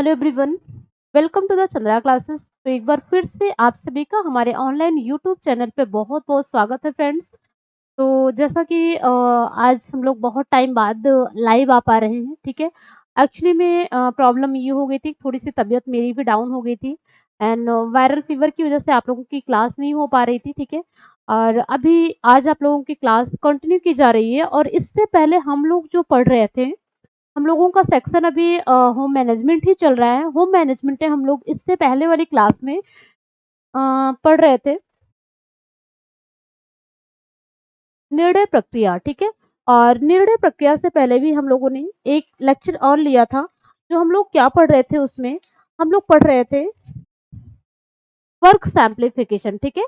Hello everyone, welcome to the Chandra classes. तो एक बार फिर से आप सभी का हमारे ऑनलाइन यूट्यूब चैनल पे बहुत बहुत स्वागत है फ्रेंड्स। तो जैसा कि आज हम लोग बहुत टाइम बाद लाइव आ पा रहे हैं, ठीक है। एक्चुअली में प्रॉब्लम ये हो गई थी, थोड़ी सी तबीयत मेरी भी डाउन हो गई थी एंड वायरल फीवर की वजह से आप लोगों की क्लास नहीं हो पा रही थी, ठीक है। और अभी आज आप लोगों की क्लास कंटिन्यू की जा रही है और इससे पहले हम लोग जो पढ़ रहे थे, हम लोगों का सेक्शन अभी होम मैनेजमेंट ही चल रहा है। होम मैनेजमेंट है, हम लोग इससे पहले वाली क्लास में पढ़ रहे थे निर्णय प्रक्रिया, ठीक है। और निर्णय प्रक्रिया से पहले भी हम लोगों ने एक लेक्चर और लिया था। जो हम लोग क्या पढ़ रहे थे उसमें, हम लोग पढ़ रहे थे वर्क सैम्प्लिफिकेशन, ठीक है।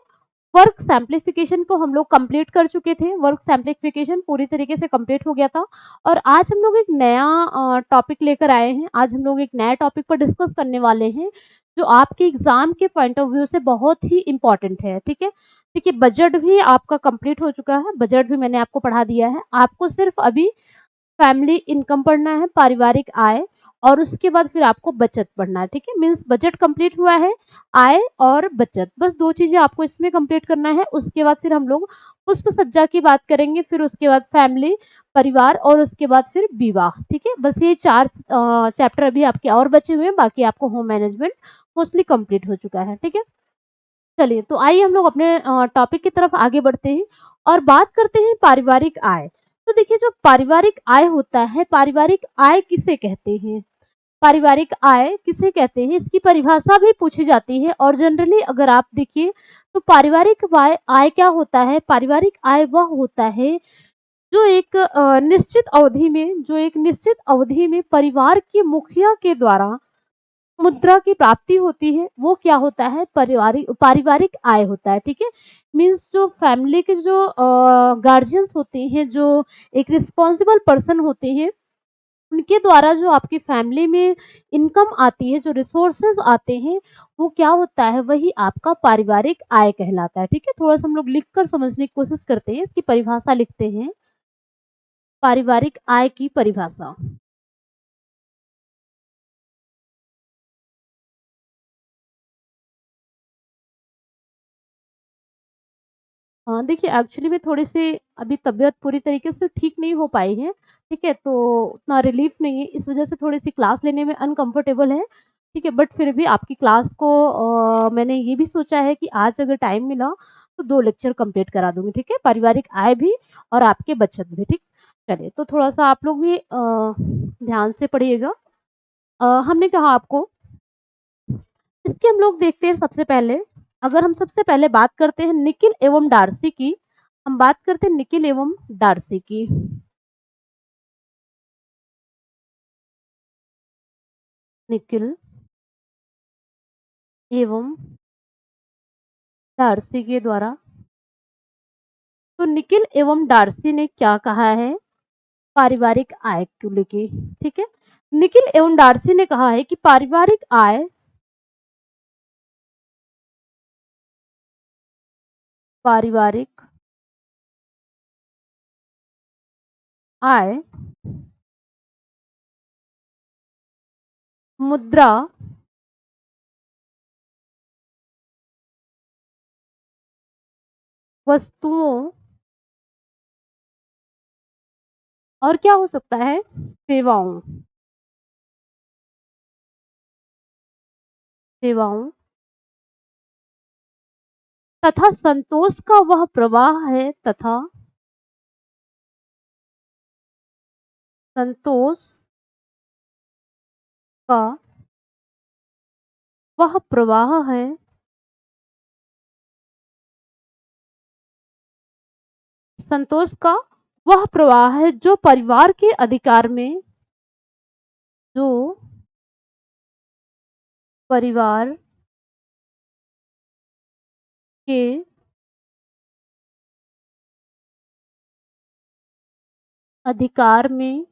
वर्क सैम्प्लिफिकेशन को हम लोग कंप्लीट कर चुके थे। वर्क सैम्प्लिफिकेशन पूरी तरीके से कंप्लीट हो गया था और आज हम लोग एक नया टॉपिक लेकर आए हैं। आज हम लोग एक नया टॉपिक पर डिस्कस करने वाले हैं जो आपके एग्जाम के पॉइंट ऑफ व्यू से बहुत ही इंपॉर्टेंट है, ठीक है। देखिए, बजट भी आपका कंप्लीट हो चुका है, बजट भी मैंने आपको पढ़ा दिया है। आपको सिर्फ अभी फैमिली इनकम पढ़ना है, पारिवारिक आय, और उसके बाद फिर आपको बचत पढ़ना है, ठीक है। मीन्स बजट कंप्लीट हुआ है, आय और बचत, बस दो चीजें आपको इसमें कंप्लीट करना है। उसके बाद फिर हम लोग पुष्प सज्जा की बात करेंगे, फिर उसके बाद फैमिली, परिवार, और उसके बाद फिर विवाह, ठीक है। बस ये चार चैप्टर अभी आपके और बचे हुए हैं, बाकी आपको होम मैनेजमेंट मोस्टली कंप्लीट हो चुका है, ठीक है। चलिए, तो आइए हम लोग अपने टॉपिक की तरफ आगे बढ़ते हैं और बात करते हैं पारिवारिक आय। तो देखिए, जो पारिवारिक आय होता है, पारिवारिक आय किसे कहते हैं, पारिवारिक आय किसे कहते हैं, इसकी परिभाषा भी पूछी जाती है। और जनरली अगर आप देखिए तो पारिवारिक आय आय क्या होता है, पारिवारिक आय वह होता है जो एक निश्चित अवधि में परिवार के मुखिया के द्वारा मुद्रा की प्राप्ति होती है, वो क्या होता है, पारिवारिक पारिवारिक आय होता है, ठीक है। मीन्स जो फैमिली के जो गार्जियंस होते हैं, जो एक रिस्पॉन्सिबल पर्सन होते हैं, उनके द्वारा जो आपकी फैमिली में इनकम आती है, जो रिसोर्सेज आते हैं, वो क्या होता है, वही आपका पारिवारिक आय कहलाता है, ठीक है। थोड़ा सा हम लोग लिख कर समझने की कोशिश करते हैं, इसकी परिभाषा लिखते हैं। पारिवारिक आय की परिभाषा, हाँ, देखिए, एक्चुअली में थोड़ी-सी अभी तबीयत पूरी तरीके से ठीक नहीं हो पाई है, ठीक है? तो उतना रिलीफ़ नहीं है, इस वज़ह से थोड़ी-सी क्लास लेने में अनकम्फ़र्टेबल है, ठीक है? बट फिर भी आपकी क्लास को मैंने ये भी सोचा है कि आज अगर टाइम मिला, तो 2 लेक्चर कंप्लीट करा दूँगी, ठीक है? पारिवारिक आय भी और आपके बचत भी, ठीक? चलिए, तो थोड़ा-सा आप लोग भी ध्यान से पढ़िएगा। हमने कहा आपको, इसके हम लोग देखते हैं सबसे पहले, अगर हम सबसे पहले बात करते हैं निकिल एवं डार्सी की, हम बात करते हैं निकिल एवं डार्सी की। निकिल एवं डार्सी के द्वारा, तो निकिल एवं डार्सी ने क्या कहा है पारिवारिक आय को लेके, ठीक है। निकिल एवं डार्सी ने कहा है कि पारिवारिक आय मुद्रा, वस्तुओं, और क्या हो सकता है, सेवाओं, सेवाओं तथा संतोष का वह प्रवाह है, तथा संतोष का वह प्रवाह है, संतोष का वह प्रवाह है जो परिवार के अधिकार में, जो परिवार के अधिकार में,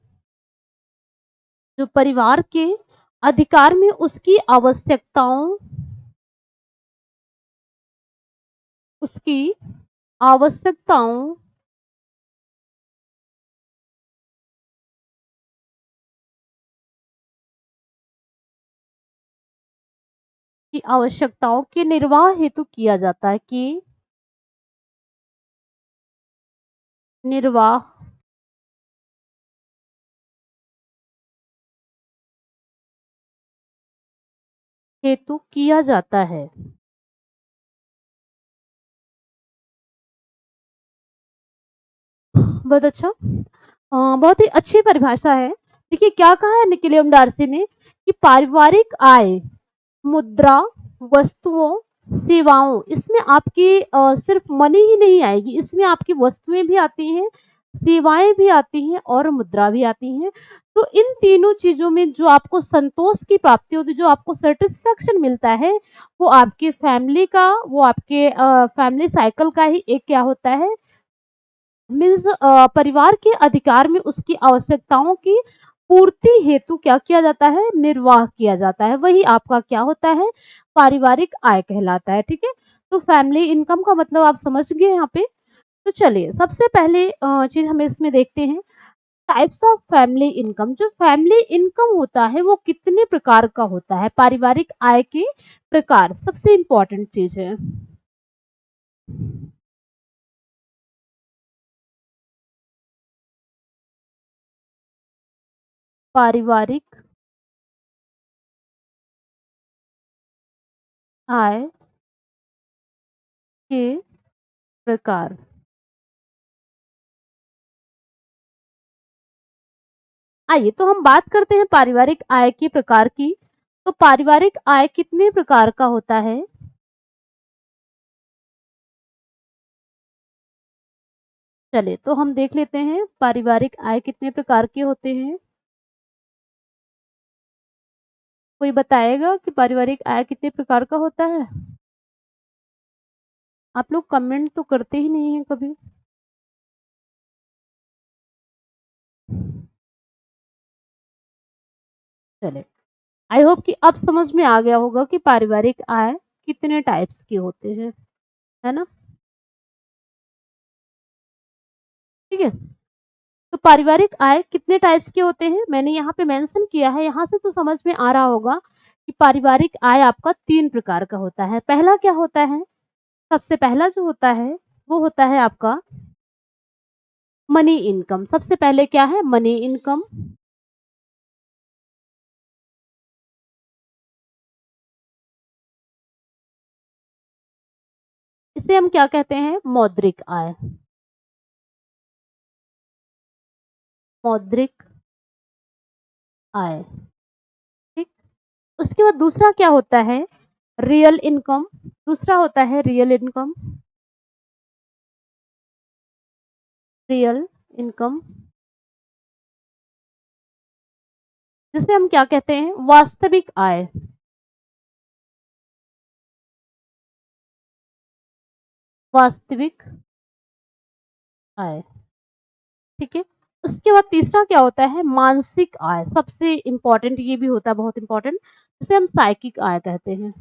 जो परिवार के अधिकार में उसकी आवश्यकताओं की आवश्यकताओं के निर्वाह हेतु किया जाता है कि निर्वाह हेतु किया जाता है। बहुत अच्छा। बहुत ही अच्छी परिभाषा है। देखिए क्या कहा है निकोलम डार्सी ने कि पारिवारिक आय मुद्रा, वस्तुओं, सेवाओं इसमें आपकी सिर्फ मनी ही नहीं आएगी, इसमें आपकी वस्तुएं भी आती हैं, सेवाएं भी आती हैं और मुद्रा भी आती हैं। तो इन तीनों चीजों में जो आपको संतोष की प्राप्ति होती है, जो आपको सेटिस्फेक्शन मिलता है, वो आपके फैमिली का, वो आपके फैमिली साइकिल का ही एक क्या होता है, मीन्स परिवार के अधिकार में उसकी आवश्यकताओं की पूर्ति हेतु क्या किया जाता है, निर्वाह किया जाता है। वही आपका क्या होता है, पारिवारिक आय कहलाता है। ठीक है, तो फैमिली इनकम का मतलब आप समझ गए यहाँ पे। तो चलिए सबसे पहले चीज हम इसमें देखते हैं टाइप्स ऑफ फैमिली इनकम। जो फैमिली इनकम होता है वो कितने प्रकार का होता है, पारिवारिक आय के प्रकार सबसे इंपॉर्टेंट चीज है। पारिवारिक आय के प्रकार। आइए तो हम बात करते हैं पारिवारिक आय के प्रकार की। तो पारिवारिक आय कितने प्रकार का होता है? चलिए तो हम देख लेते हैं पारिवारिक आय कितने प्रकार के होते हैं। कोई बताएगा कि पारिवारिक आय कितने प्रकार का होता है? आप लोग कमेंट तो करते ही नहीं है कभी। चले, आई होप कि अब समझ में आ गया होगा कि पारिवारिक आय कितने टाइप्स के होते हैं, है ना? ठीक है, तो पारिवारिक आय कितने टाइप्स के होते हैं मैंने यहाँ पे मेंशन किया है, यहाँ से तो समझ में आ रहा होगा कि पारिवारिक आय आपका 3 प्रकार का होता है। पहला क्या होता है? सबसे पहला जो होता है वो होता है आपका मनी इनकम। सबसे पहले क्या है? Money income. इसे हम क्या कहते हैं? मौद्रिक आय। मौद्रिक आय। ठीक, उसके बाद दूसरा क्या होता है? Real income. दूसरा होता है रियल इनकम। रियल इनकम जिसे हम क्या कहते हैं? वास्तविक आय। वास्तविक आय। ठीक है, उसके बाद तीसरा क्या होता है? मानसिक आय। सबसे इंपॉर्टेंट ये भी होता है, बहुत इंपॉर्टेंट, जिसे हम साइकिक आय कहते हैं।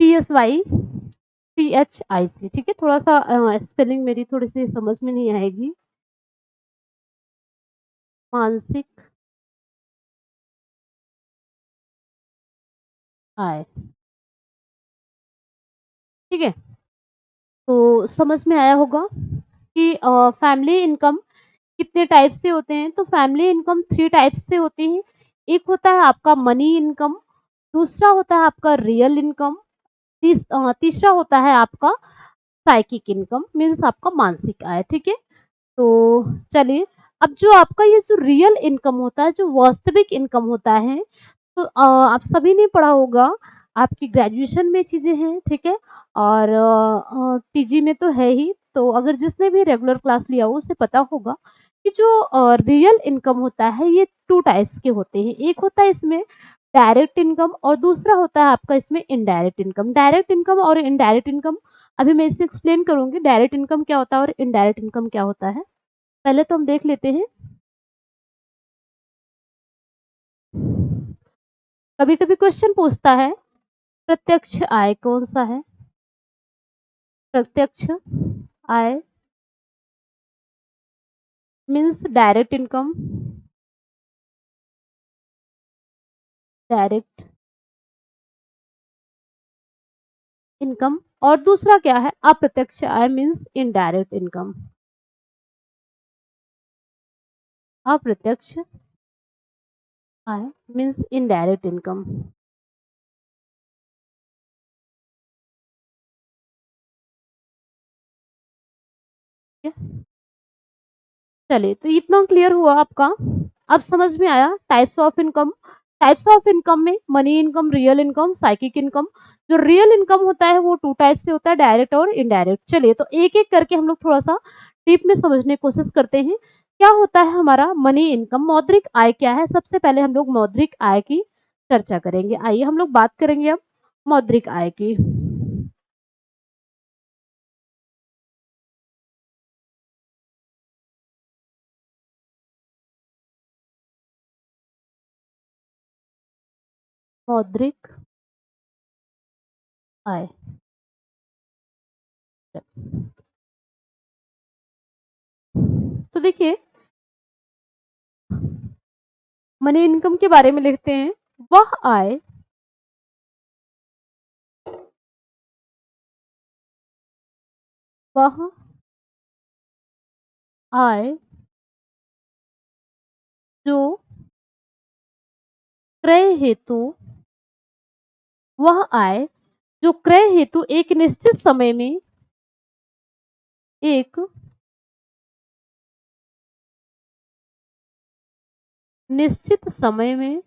PSY CHIC। ठीक है, थोड़ा सा स्पेलिंग मेरी थोड़ी सी समझ में नहीं आएगी। मानसिक आय। ठीक है, तो समझ में आया होगा कि फैमिली इनकम कितने टाइप से होते हैं। तो फैमिली इनकम 3 टाइप्स से होती है। एक होता है आपका मनी इनकम, दूसरा होता है आपका रियल इनकम, तीसरा होता है आपका साइकिक इनकम, मीन्स आपका मानसिक आय। ठीक है, तो चलिए, अब जो आपका ये जो रियल इनकम होता है, जो वास्तविक इनकम होता है, तो आप सभी ने पढ़ा होगा, आपकी ग्रेजुएशन में चीज़ें हैं, ठीक है? और पीजी में तो है ही, तो अगर जिसने भी रेगुलर क्लास लिया हो उसे पता होगा कि जो रियल इनकम होता है ये 2 टाइप्स के होते हैं। एक होता है इसमें डायरेक्ट इनकम और दूसरा होता है आपका इसमें इनडायरेक्ट इनकम। डायरेक्ट इनकम और इनडायरेक्ट इनकम अभी मैं इसे एक्सप्लेन करूँगी, डायरेक्ट इनकम क्या होता है और इनडायरेक्ट इनकम क्या होता है। पहले तो हम देख लेते हैं। कभी-कभी क्वेश्चन पूछता है प्रत्यक्ष आय कौन सा है? प्रत्यक्ष I means direct income, direct income. और दूसरा क्या है, अप्रत्यक्ष आय मीन्स इनडायरेक्ट इनकम, अप्रत्यक्ष आय मीन्स इनडायरेक्ट इनकम। चलिए, तो इतना क्लियर हुआ आपका। अब समझ में आया types of income. Types of income में money income, real income, psychic income. जो रियल इनकम होता है वो टू टाइप से होता है, डायरेक्ट और इनडायरेक्ट। चलिए, तो एक एक करके हम लोग थोड़ा सा डीप में समझने की कोशिश करते हैं। क्या होता है हमारा मनी इनकम, मौद्रिक आय क्या है। सबसे पहले हम लोग मौद्रिक आय की चर्चा करेंगे। आइए हम लोग बात करेंगे अब मौद्रिक आय की। मौद्रिक आय, तो देखिए मनी इनकम के बारे में लिखते हैं, वह आय वह आय जो क्रय हेतु, वह आय जो क्रय हेतु एक निश्चित समय में, एक निश्चित समय में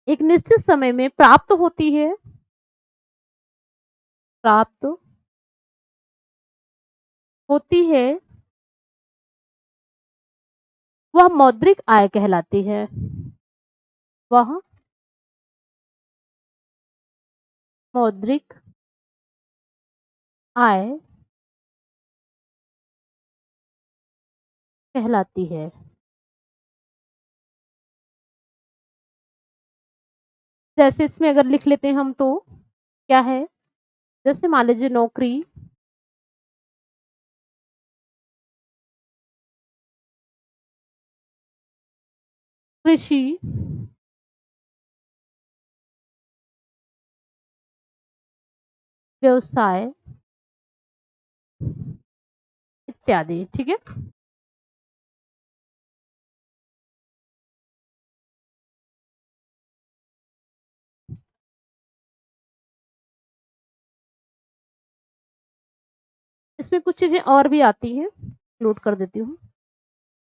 एक निश्चित समय में प्राप्त होती है, प्राप्त होती है, वह मौद्रिक आय कहलाती है। वह मौद्रिक आय कहलाती है। जैसे इसमें अगर लिख लेते हैं हम तो क्या है, जैसे मान लीजिए नौकरी, कृषि, व्यवसाय इत्यादि। ठीक है, इसमें कुछ चीजें और भी आती हैं, नोट कर देती हूँ।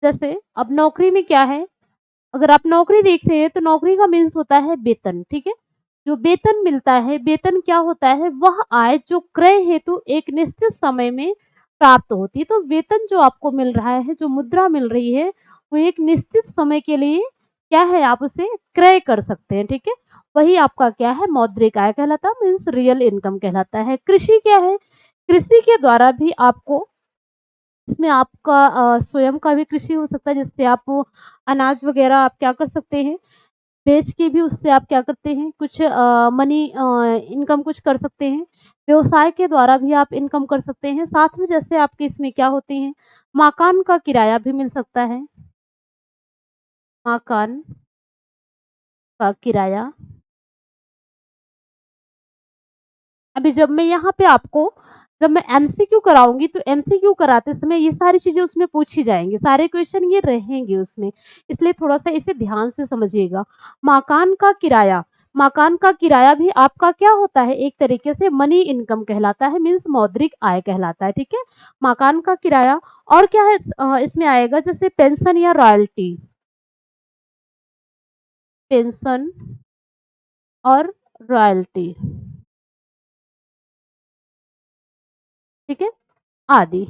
जैसे अब नौकरी में क्या है, अगर आप नौकरी देख रहे हैं तो नौकरी का मीन्स होता है वेतन। ठीक है, जो वेतन मिलता है, वेतन क्या होता है, वह आय जो क्रय हेतु एक निश्चित समय में प्राप्त होती है। तो वेतन जो आपको मिल रहा है, जो मुद्रा मिल रही है, वो एक निश्चित समय के लिए क्या है, आप उसे क्रय कर सकते हैं। ठीक है, वही आपका क्या है, मौद्रिक आय कहलाता है, मीन्स रियल इनकम कहलाता है। कृषि क्या है, कृषि के द्वारा भी आपको, इसमें आपका स्वयं का भी कृषि हो सकता है, जिससे आप वो अनाज वगैरह आप क्या कर सकते हैं, बेच के भी उससे आप क्या करते हैं, कुछ मनी इनकम कुछ कर सकते हैं। व्यवसाय के द्वारा भी आप इनकम कर सकते हैं। साथ में जैसे आपके इसमें क्या होती हैं, मकान का किराया भी मिल सकता है, मकान का किराया। अभी जब मैं यहाँ पे आपको, जब मैं एमसीक्यू कराऊंगी तो एमसीक्यू कराते समय ये सारी चीजें उसमें पूछी जाएंगी, सारे क्वेश्चन ये रहेंगे उसमें, इसलिए थोड़ा सा इसे ध्यान से समझिएगा। मकान का किराया, मकान का किराया भी आपका क्या होता है, एक तरीके से मनी इनकम कहलाता है, मीन्स मौद्रिक आय कहलाता है। ठीक है, मकान का किराया। और क्या है इसमें आएगा, जैसे पेंशन या रॉयल्टी, पेंशन और रॉयल्टी। ठीक है, आदि।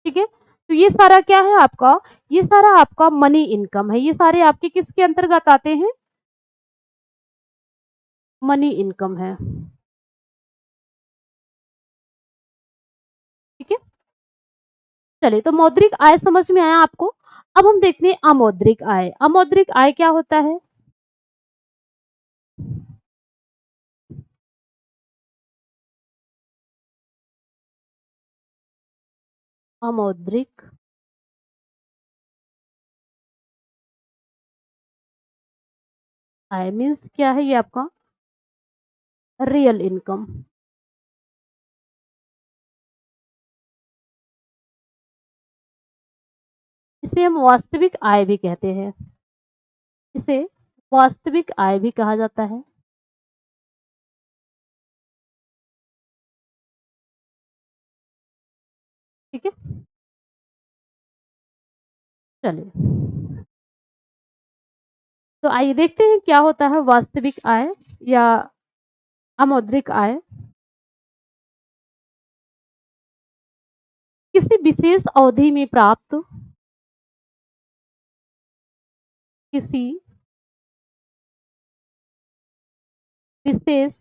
ठीक है, तो ये सारा क्या है आपका, ये सारा आपका मनी इनकम है। ये सारे आपके किसके अंतर्गत आते हैं, मनी इनकम है। ठीक है, चलिए, तो मौद्रिक आय समझ में आया आपको। अब हम देखते हैं अमौद्रिक आय। अमौद्रिक आय क्या होता है, अमौद्रिक आय मीन्स क्या है ये आपका रियल इनकम। इसे हम वास्तविक आय भी कहते हैं, इसे वास्तविक आय भी कहा जाता है। ठीक है, चलिए तो आइए देखते हैं क्या होता है वास्तविक आय या अमौद्रिक आय। किसी विशेष अवधि में प्राप्त, किसी विशेष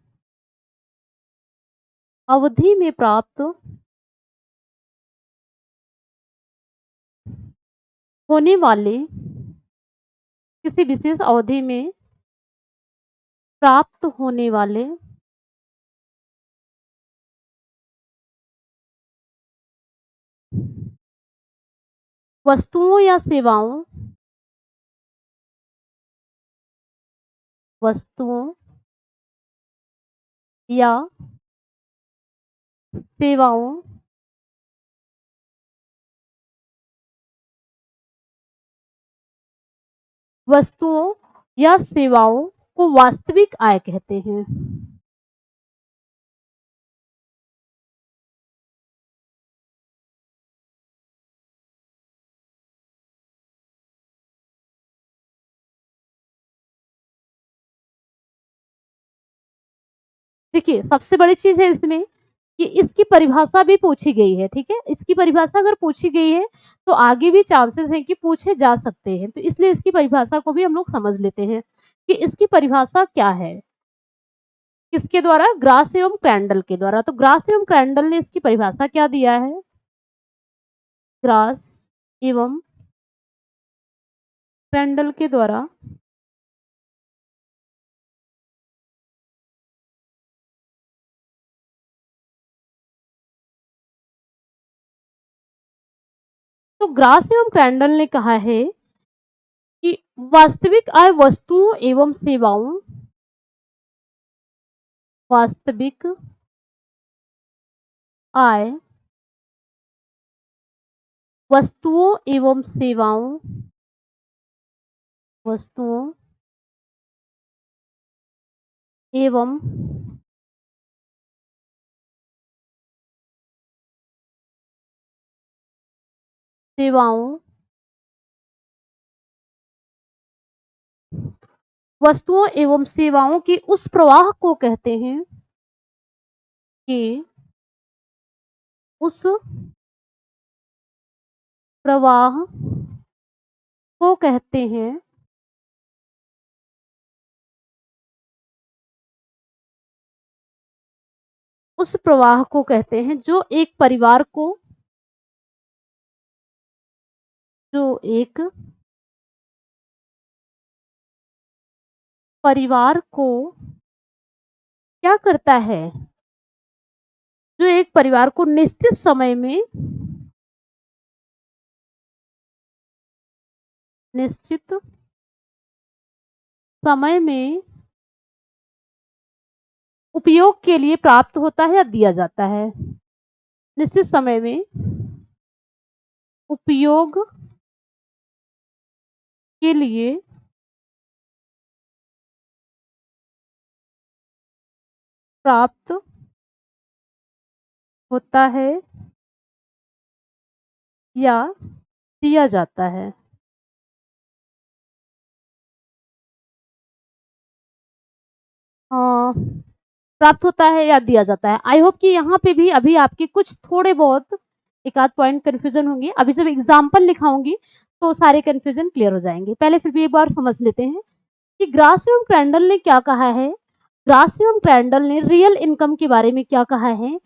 अवधि में प्राप्त होने वाले, किसी विशेष अवधि में प्राप्त होने वाले वस्तुओं या सेवाओं, वस्तुओं या सेवाओं वस्तुओं या सेवाओं को वास्तविक आय कहते हैं। देखिए सबसे बड़ी चीज है इसमें कि इसकी परिभाषा भी पूछी गई है। ठीक है, इसकी परिभाषा अगर पूछी गई है तो आगे भी चांसेस हैं कि पूछे जा सकते हैं, तो इसलिए इसकी परिभाषा को भी हम लोग समझ लेते हैं कि इसकी परिभाषा क्या है। किसके द्वारा? ग्रास एवं क्रैंडल के द्वारा। तो ग्रास एवं क्रैंडल ने इसकी परिभाषा क्या दिया है? ग्रास एवं क्रैंडल के द्वारा तो ग्रास एवं क्रैंडल ने कहा है कि वास्तविक आय वस्तुओं एवं सेवाओं, वास्तविक आय वस्तुओं एवं सेवाओं, वस्तुओं एवं सेवाओं, वस्तुओं एवं सेवाओं के उस प्रवाह को कहते हैं कि उस प्रवाह को कहते हैं उस प्रवाह को कहते हैं जो एक परिवार को, जो एक परिवार को क्या करता है? जो एक परिवार को निश्चित समय में, निश्चित समय में उपयोग के लिए प्राप्त होता है या दिया जाता है। निश्चित समय में उपयोग के लिए प्राप्त होता है या दिया जाता है। प्राप्त होता है या दिया जाता है। आई होप कि यहाँ पे भी अभी आपके कुछ थोड़े बहुत एक आध पॉइंट कंफ्यूजन होंगे। अभी जब एग्जाम्पल लिखाऊंगी तो सारे कंफ्यूजन क्लियर हो जाएंगे। पहले फिर भी एक बार समझ लेते हैं कि ग्रास एवं क्रैंडल ने क्या कहा है। ग्रास एवं क्रैंडल ने रियल इनकम के बारे में क्या कहा है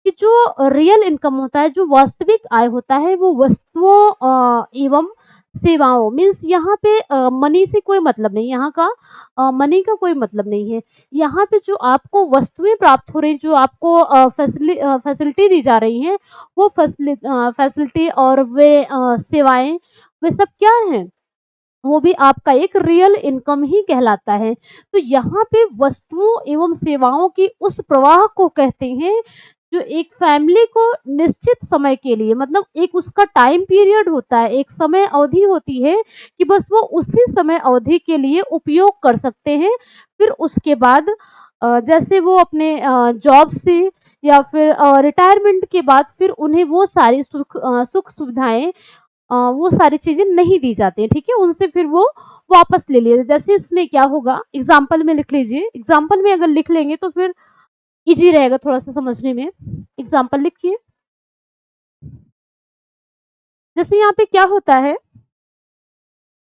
कि जो रियल इनकम होता है, जो वास्तविक आय होता है, वो वस्तुओं एवं सेवाओं मीन्स यहाँ पे मनी से कोई मतलब नहीं, यहाँ का मनी का कोई मतलब नहीं है। यहाँ पे जो आपको वस्तुएँ प्राप्त हो रही, जो आपको फैसिलिटी दी जा रही हैं, वो फैसिलिटी और वे सेवाएँ, वे सब क्या हैं? वो भी आपका एक रियल इनकम ही कहलाता है। तो यहाँ पे वस्तुओं एवं सेवाओं की उस प्रवाह को कहते हैं, जो एक फैमिली को निश्चित समय के लिए, मतलब एक उसका टाइम पीरियड होता है, एक समय अवधि होती है कि बस वो उसी समय अवधि के लिए उपयोग कर सकते हैं। फिर उसके बाद जैसे वो अपने जॉब से या फिर रिटायरमेंट के बाद फिर उन्हें वो सारी सुख सुविधाएँ, वो सारी चीज़ें नहीं दी जाती हैं, ठीक है? उनसे फिर वो वापस ले लिए। जैसे इसमें क्या होगा, एग्ज़ाम्पल में लिख लीजिए। एग्ज़ाम्पल में अगर लिख लेंगे तो फिर ईज़ी रहेगा थोड़ा-सा समझने में। एग्ज़ाम्पल लिखिए। जैसे यहाँ पे क्या होता है,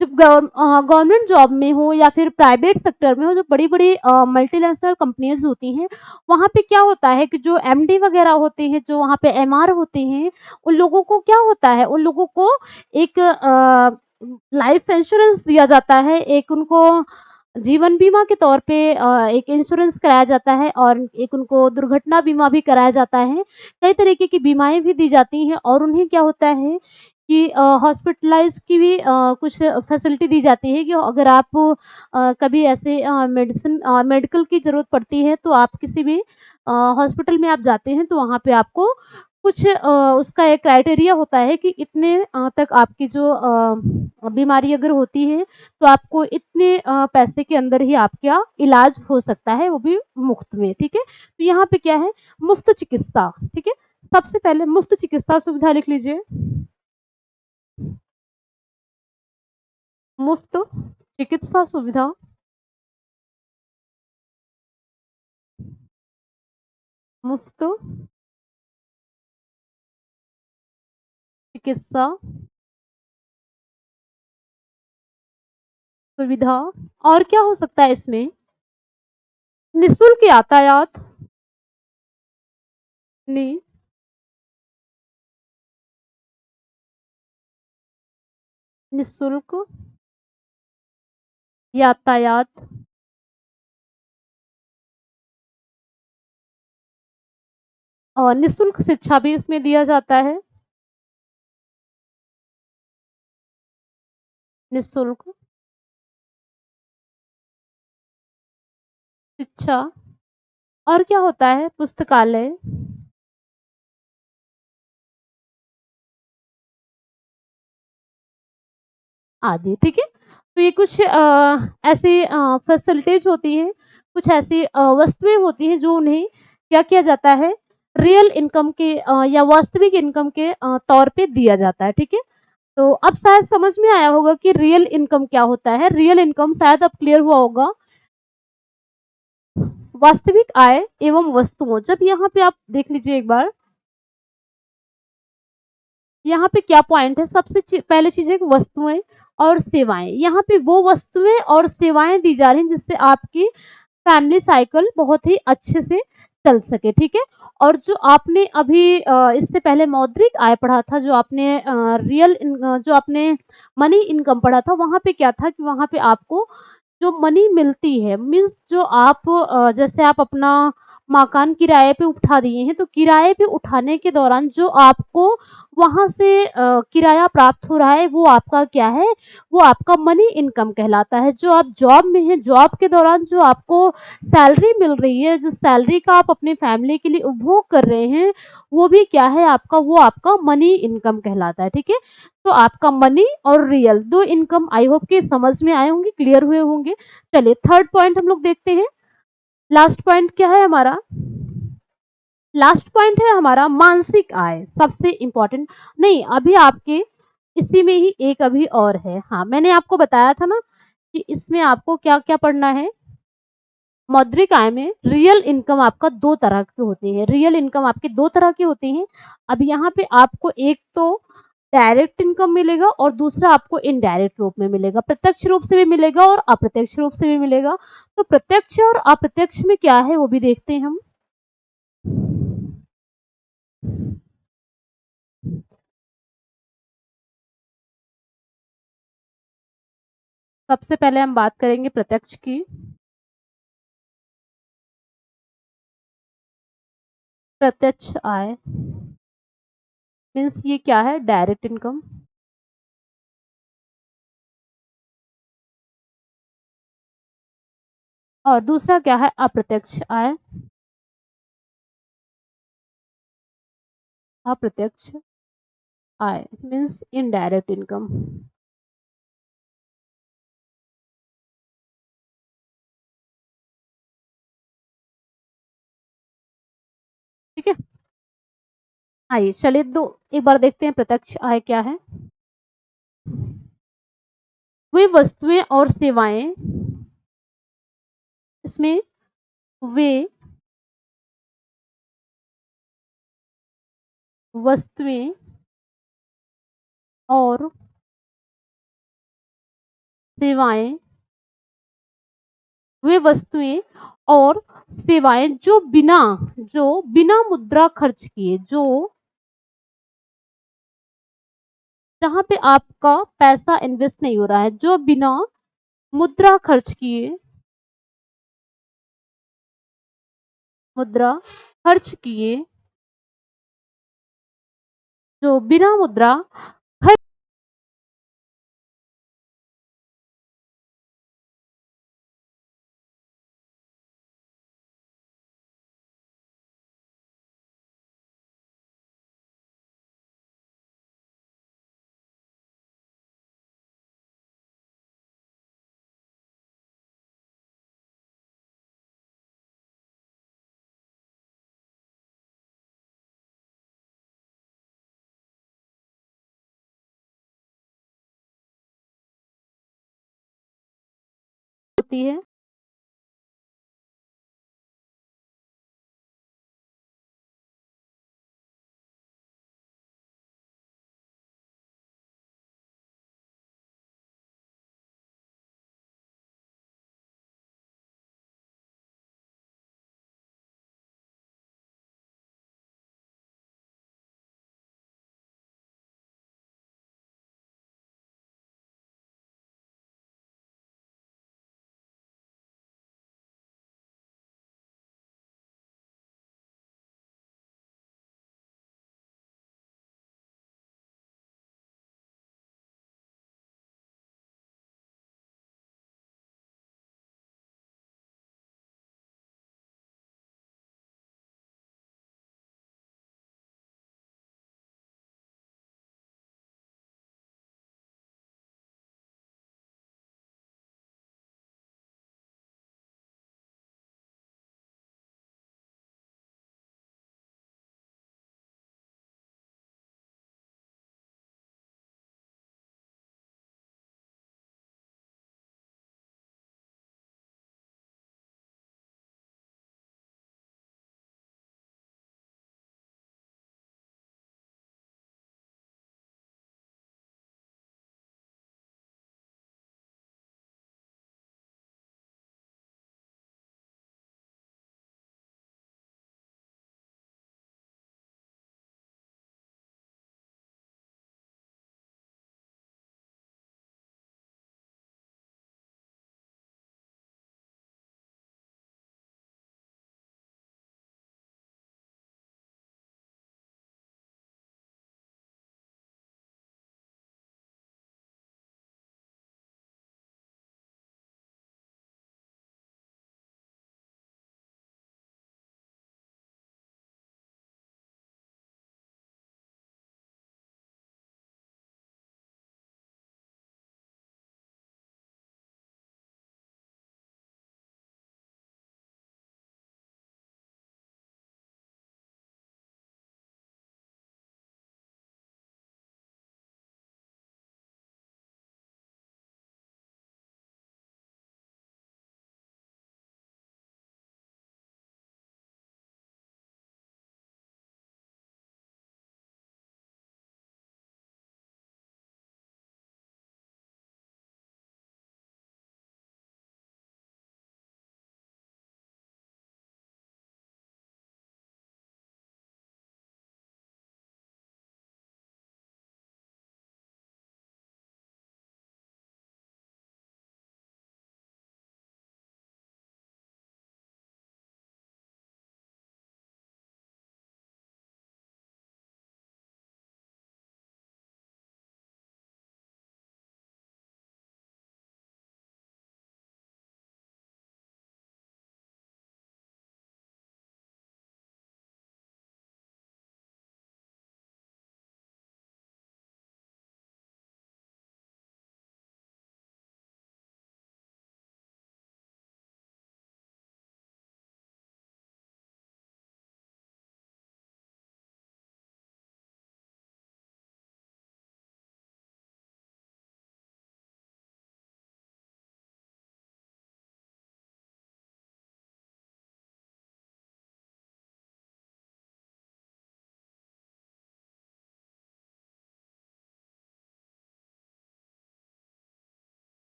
जब गवर्नमेंट जॉब में हो या फिर प्राइवेट सेक्टर में हो, जो बड़ी-बड़ी मल्टीनेशनल कंपनीज़ होती हैं, वहाँ पे क्या होता है कि जो एमडी वगैरह होते हैं, जो वहाँ पे एमआर होते हैं, उन लोगों को क्या होता है, उन लोगों को एक लाइफ इंश्योरेंस दिया जाता है, एक उनको जीवन बीमा के तौर पे एक इंश्योरेंस कराया जाता है और एक उनको दुर्घटना बीमा भी कराया जाता है। कई तरीके की बीमाएँ भी दी जाती हैं और उन्हें क्या होता है कि हॉस्पिटलाइज़ की भी कुछ फैसिलिटी दी जाती है कि अगर आप कभी ऐसे मेडिकल की ज़रूरत पड़ती है, तो आप किसी भी हॉस्पिटल में आप जाते हैं, तो वहाँ पे आपको कुछ उसका एक क्राइटेरिया होता है कि इतने तक आपकी जो बीमारी अगर होती है, तो आपको इतने पैसे के अंदर ही आपका इलाज हो सकता है, वो भी मुफ़्त में, ठीक है? तो यहाँ पे क्या है, मुफ़्त चिकित्सा, ठीक है? सबसे पहले मुफ़्त चिकित्सा सुविधा लिख लीजिए। मुफ्त चिकित्सा सुविधा, मुफ्त चिकित्सा सुविधा। और क्या हो सकता है इसमें? निःशुल्क यातायात, नि निःशुल्क यातायात, और निःशुल्क शिक्षा भी इसमें दिया जाता है। निःशुल्क शिक्षा। और क्या होता है? पुस्तकालय आदि, ठीक है? तो ये कुछ ऐसी फैसिलिटीज़ होती हैं, कुछ ऐसी वस्तुएँ होती हैं जो उन्हें क्या किया जाता है, रियल इनकम के या वास्तविक इनकम के तौर पे दिया जाता है, ठीक है? तो अब शायद समझ में आया होगा कि रियल इनकम क्या होता है। रियल इनकम शायद अब क्लियर हुआ होगा। वास्तविक आय एवं वस्तुओं, जब यहाँ पे आप देख लीजिए एक बार, यहाँ पे क्या पॉइंट है, सबसे पहले चीज़ है कि वस्तुएँ और सेवाएँ। यहाँ पे वो वस्तुएँ और सेवाएँ दी जा रही हैं जिससे आपकी फैमिली साइकिल बहुत ही अच्छे से चल सके, ठीक है? और जो आपने अभी इससे पहले मौद्रिक आय पढ़ा था, जो आपने जो आपने मनी इनकम पढ़ा था, वहाँ पे क्या था कि वहाँ पे आपको जो मनी मिलती है, मीन्स जो आप जैसे आप अपना मकान किराए पे उठा दिए हैं, तो किराए पे उठाने के दौरान जो आपको वहाँ से किराया प्राप्त हो रहा है, वो आपका क्या है, वो आपका मनी इनकम कहलाता है। जो आप जॉब में हैं, जॉब के दौरान जो आपको सैलरी मिल रही है, जो सैलरी का आप अपनी फैमिली के लिए उपभोग कर रहे हैं, वो भी क्या है आपका, वो आपका मनी इनकम कहलाता है, ठीक है? तो आपका मनी और रियल 2 इनकम आई होप कि समझ में आए होंगे, क्लियर हुए होंगे। चलिए थर्ड पॉइंट हम लोग देखते हैं। लास्ट पॉइंट क्या है हमारा? लास्ट पॉइंट है हमारा मानसिक आय, सबसे इम्पोर्टेंट। नहीं, अभी आपके इसी में ही एक अभी और है। हाँ, मैंने आपको बताया था ना कि इसमें आपको क्या-क्या पढ़ना है। मौद्रिक आय में रियल इनकम आपका 2 तरह की होती है। रियल इनकम आपकी 2 तरह की होती हैं। अब यहाँ पे आपको एक तो डायरेक्ट इनकम मिलेगा और दूसरा आपको इनडायरेक्ट रूप में मिलेगा। प्रत्यक्ष रूप से भी मिलेगा और अप्रत्यक्ष रूप से भी मिलेगा। तो प्रत्यक्ष और अप्रत्यक्ष में क्या है वो भी देखते हैं हम। सबसे पहले हम बात करेंगे प्रत्यक्ष की। प्रत्यक्ष आय मीन्स ये क्या है? Direct income. और दूसरा क्या है? अप्रत्यक्ष आय। अप्रत्यक्ष आय मीन्स इनडायरेक्ट इनकम। ठीक है, आइए चलिए दो एक बार देखते हैं प्रत्यक्ष आय क्या है। वे वस्तुएं और सेवाएं, इसमें वे वस्तुएं और सेवाएं, वे वस्तुएं और सेवाएं जो बिना मुद्रा खर्च किए, जो जहां पे आपका पैसा इन्वेस्ट नहीं हो रहा है, जो बिना मुद्रा खर्च किए, मुद्रा खर्च किए, जो बिना मुद्रा खर्च होती है।